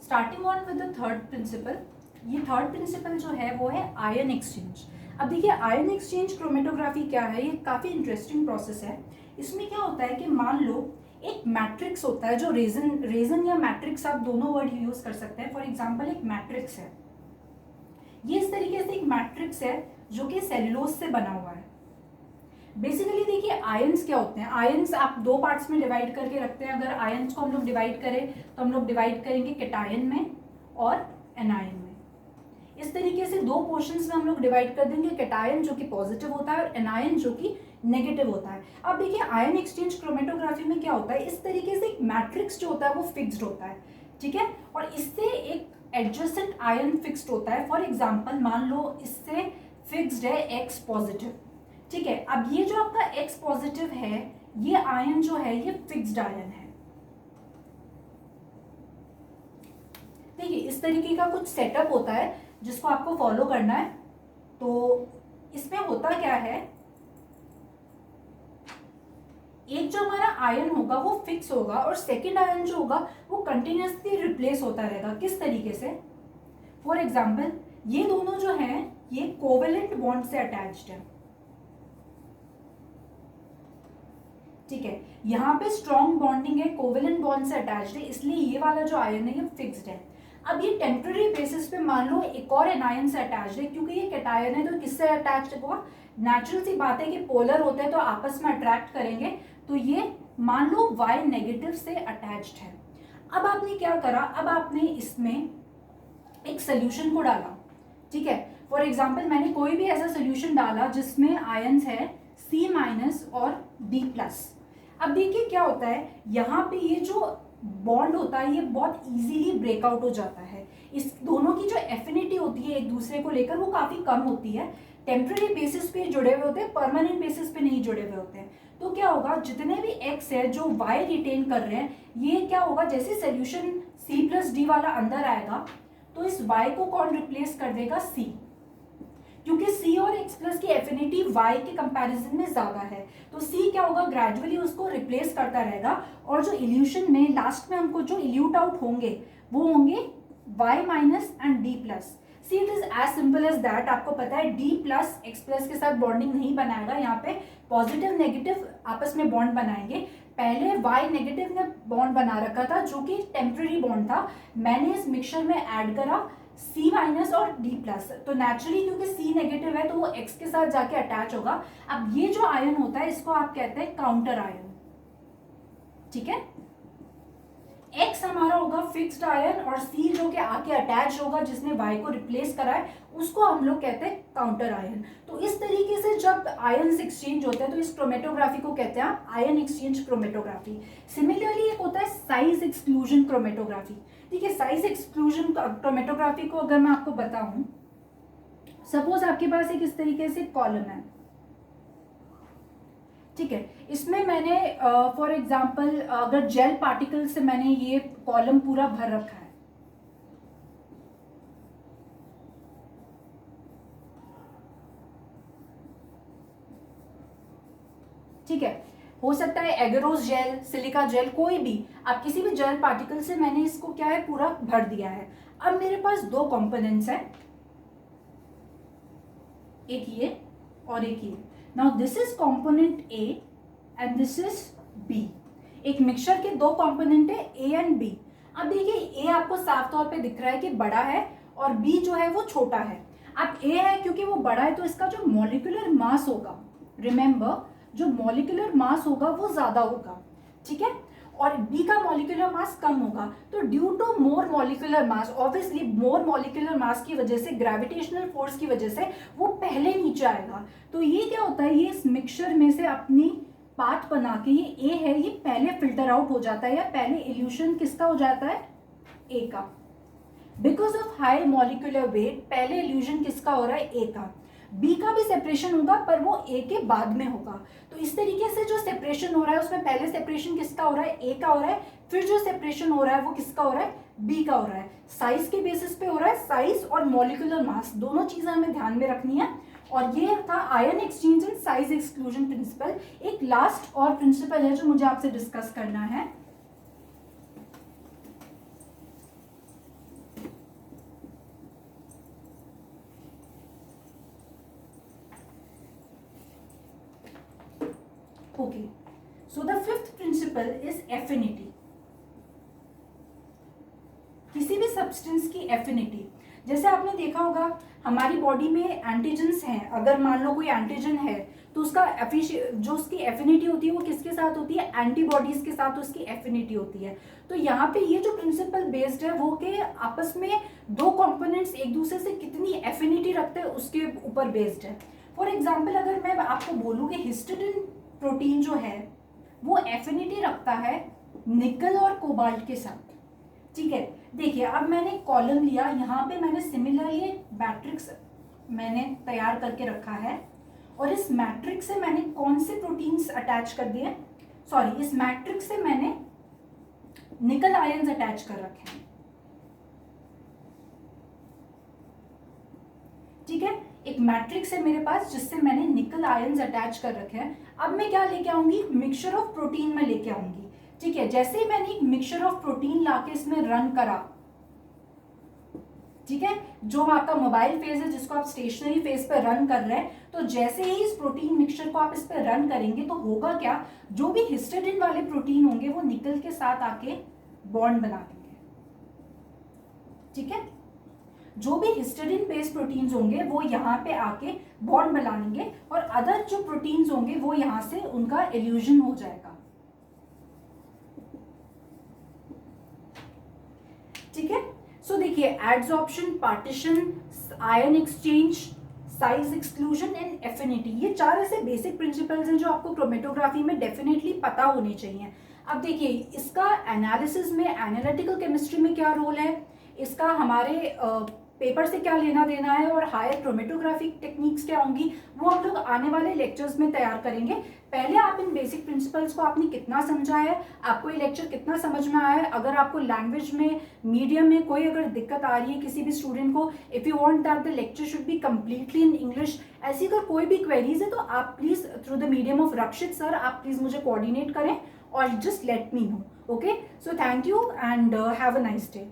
Starting on with the third principal. ये third principal जो है वो है आयन एक्सचेंज। अब देखिए आयन एक्सचेंज क्रोमेटोग्राफी क्या है, ये काफ़ी इंटरेस्टिंग प्रोसेस है। इसमें क्या होता है कि मान लो एक मैट्रिक्स होता है, जो रेजन या मैट्रिक्स आप दोनों वर्ड यूज कर सकते हैं। फॉर एग्जांपल एक मैट्रिक्स है, ये इस तरीके से एक मैट्रिक्स है जो कि सेलुलोज से बना हुआ है। बेसिकली देखिए आयंस क्या होते हैं, आयंस आप दो पार्ट्स में डिवाइड करके रखते हैं। अगर आयंस को हम लोग डिवाइड करें तो हम लोग डिवाइड करेंगे कैटायन में और एनायन में। इस तरीके से दो पोर्शंस में हम लोग डिवाइड कर देंगे, कैटायन जो कि पॉजिटिव होता है और एनायन जो कि नेगेटिव होता है। अब देखिए आयन एक्सचेंज क्रोमेटोग्राफी में क्या होता है, इस तरीके से एक मैट्रिक्स जो होता है वो फिक्स्ड होता है, ठीक है, और इससे एक एडजेसेंट आयन फिक्स्ड होता है। फॉर एग्जाम्पल मान लो इससे फिक्स्ड है एक्स पॉजिटिव, ठीक है। अब ये जो आपका एक्स पॉजिटिव है, ये आयन जो है ये फिक्स्ड आयन है। देखिए इस तरीके का कुछ सेटअप होता है जिसको आपको फॉलो करना है। तो इसमें होता क्या है, एक जो हमारा आयन होगा वो फिक्स होगा और सेकेंड आयन जो होगा वो कंटिन्यूसली रिप्लेस होता रहेगा। किस तरीके से, फॉर एग्जाम्पल ये दोनों जो हैं ये कोवेलेंट बॉन्ड से अटैच्ड है, ठीक है। यहाँ पे स्ट्रॉन्ग बॉन्डिंग है, कोवेलेंट बॉन्ड से अटैच्ड है, इसलिए ये वाला जो आयन है ये फिक्स्ड है। अब ये टेम्पररी बेसिस पे मान लो एक और एनायन से अटैच्ड है, क्योंकि ये कैटायन है तो किससे अटैच्ड होगा, नेचुरल सी बात है कि पोलर होते हैं तो आपस में अट्रैक्ट करेंगे। तो ये मान लो Y नेगेटिव से अटैच्ड है। अब आपने क्या करा, अब आपने इसमें एक सोल्यूशन को डाला, ठीक है। फॉर एग्जाम्पल मैंने कोई भी ऐसा सोल्यूशन डाला जिसमें आयंस है C- और D+। अब देखिए क्या होता है, यहाँ पे ये जो बॉन्ड होता है ये बहुत इजीली ब्रेकआउट हो जाता है। इस दोनों की जो एफिनिटी होती है एक दूसरे को लेकर वो काफी कम होती है। टेम्पररी बेसिस पे जुड़े हुए होते हैं, परमानेंट बेसिस पे नहीं जुड़े हुए होते हैं। तो क्या होगा, जितने भी एक्स है जो वाई रिटेन कर रहे हैं, ये क्या होगा, जैसे सोल्यूशन C+D वाला अंदर आएगा तो इस वाई को कौन रिप्लेस कर देगा, C, क्योंकि C और X+ की एफिनिटी Y के कंपैरिजन में ज्यादा है। तो C क्या होगा, ग्रेजुअली उसको रिप्लेस करता रहेगा और जो इल्यूशन में लास्ट में हमको जो इल्यूट आउट होंगे वो होंगे Y- and D+। See it is as simple as that. आपको पता है D+ X+ के साथ बॉन्डिंग नहीं बनाएगा, यहाँ पे पॉजिटिव नेगेटिव आपस में बॉन्ड बनाएंगे। पहले Y नेगेटिव ने बॉन्ड बना रखा था जो कि टेम्पररी बॉन्ड था, मैंने इस मिक्सचर में ऐड करा C- और D+। तो नेचुरली क्योंकि C नेगेटिव है तो वो X के साथ जाके अटैच होगा। अब ये जो आयन होता है इसको आप कहते हैं काउंटर आयन, ठीक है। X हमारा होगा फिक्स्ड आयन और C जो कि आके अटैच होगा जिसने Y को रिप्लेस करा है उसको हम लोग कहते हैं काउंटर आयन। तो इस तरीके से जब आयन्स एक्सचेंज होते हैं तो इस क्रोमेटोग्राफी को कहते हैं आयन एक्सचेंज क्रोमेटोग्राफी। सिमिलरली एक होता है साइज एक्सक्लूजन क्रोमेटोग्राफी। ठीक है, साइज एक्सक्लूजन क्रोमेटोग्राफी को अगर मैं आपको बताऊं, सपोज आपके पास एक इस तरीके से कॉलम है, ठीक है। इसमें मैंने फॉर एग्जांपल अगर जेल पार्टिकल से मैंने ये कॉलम पूरा भर रखा है, ठीक है, हो सकता है एगरोस जेल, सिलिका जेल, कोई भी आप किसी भी जेल पार्टिकल से मैंने इसको क्या है पूरा भर दिया है। अब मेरे पास दो कंपोनेंट्स हैं, एक ये और एक ये। Now this is component A and this is B. एक मिक्सचर के दो कंपोनेंट है ए एंड बी। अब देखिए ए आपको साफ तौर पे दिख रहा है कि बड़ा है और बी जो है वो छोटा है। अब ए है क्योंकि वो बड़ा है तो इसका जो मॉलिक्यूलर मास होगा, रिमेंबर जो मॉलिक्यूलर मास होगा वो ज्यादा होगा, ठीक है, और बी का मॉलिक्यूलर मास कम होगा। तो due to more molecular mass, obviously more molecular mass की वजह से, ग्रेविटेशनल फोर्स की वजह से वो पहले नीचे आएगा। तो ये क्या होता है, ये इस मिक्सचर में से अपनी पाथ बना के, ये ए है ये पहले फिल्टर आउट हो जाता है या पहले इल्यूशन किसका हो जाता है, ए का। Because of high molecular weight पहले इल्यूशन किसका हो रहा है, ए का। बी का भी सेपरेशन होगा पर वो ए के बाद में होगा। तो इस तरीके से जो सेपरेशन हो रहा है उसमें पहले सेपरेशन किसका हो रहा है, ए का हो रहा है, फिर जो सेपरेशन हो रहा है वो किसका हो रहा है, बी का हो रहा है। साइज के बेसिस पे हो रहा है, साइज और मॉलिक्यूलर मास दोनों चीजें हमें ध्यान में रखनी है। और ये था ion exchange and size exclusion principle. एक लास्ट और प्रिंसिपल है जो मुझे आपसे डिस्कस करना है, okay, so the fifth principle is affinity. किसी भी सब्सटेंस की एफिनिटी, जैसे आपने देखा होगा हमारी बॉडी में एंटीजन्स हैं, अगर मान लो कोई एंटीजन है तो उसका जो उसकी एफिनिटी होती है वो किसके साथ होती है, एंटीबॉडीज के साथ उसकी एफिनिटी होती है। तो यहाँ पे ये जो प्रिंसिपल बेस्ड है वो के आपस में दो कंपोनेंट्स एक दूसरे से कितनी एफिनिटी रखते हैं उसके ऊपर बेस्ड है। फॉर एग्जाम्पल अगर मैं आपको बोलूँ कि हिस्टिडिन प्रोटीन जो है वो एफिनिटी रखता है निकल और कोबाल्ट के साथ, ठीक है। देखिए अब मैंने कॉलम लिया, यहाँ पे मैंने सिमिलरली मैट्रिक्स मैंने तैयार करके रखा है और इस मैट्रिक्स से मैंने कौन से प्रोटीन्स अटैच कर दिए, सॉरी इस मैट्रिक्स से मैंने निकल आयंस अटैच कर रखे हैं, ठीक है। एक मैट्रिक्स है मेरे पास जिससे मैंने निकल आयंस अटैच कर रखे हैं। अब मैं क्या लेके आऊंगी, मिक्सचर ऑफ प्रोटीन में लेके आऊंगी, ठीक है। जैसे ही मैंने एक मिक्सचर ऑफ प्रोटीन लाके इसमें रन करा, ठीक है, जो आपका मोबाइल फेज है जिसको आप स्टेशनरी फेज पे रन कर रहे हैं, तो जैसे ही इस प्रोटीन मिक्सचर को आप इस पे रन करेंगे तो होगा क्या, जो भी हिस्टिडिन वाले प्रोटीन होंगे वो निकल के साथ आके बॉन्ड बना देंगे, ठीक है। जो भी हिस्टिडिन बेस्ड प्रोटीन्स होंगे वो यहाँ पे आके बॉन्ड बना लेंगे और अदर जो प्रोटीन्स होंगे वो यहाँ से उनका इल्यूजन हो जाएगा, ठीक है। सो देखिए adsorption, partition, ion exchange, size exclusion and affinity, ये चार ऐसे बेसिक प्रिंसिपल्स हैं जो आपको क्रोमेटोग्राफी में डेफिनेटली पता होने चाहिए। अब देखिए इसका एनालिसिस में, एनालिटिकल केमिस्ट्री में क्या रोल है, इसका हमारे पेपर से क्या लेना देना है और हायर क्रोमेटोग्राफी टेक्निक्स क्या होंगी वो हम लोग आने वाले लेक्चर्स में तैयार करेंगे। पहले आप इन बेसिक प्रिंसिपल्स को आपने कितना समझा है, आपको ये लेक्चर कितना समझ में आया है। अगर आपको लैंग्वेज में, मीडियम में कोई अगर दिक्कत आ रही है किसी भी स्टूडेंट को, if you want that the lecture should be completely in English, ऐसी अगर कोई भी क्वेरीज है तो आप please through the medium of Rakshit sir आप प्लीज़ मुझे कोऑर्डिनेट करें और just let me know, okay. So thank you and have a nice day.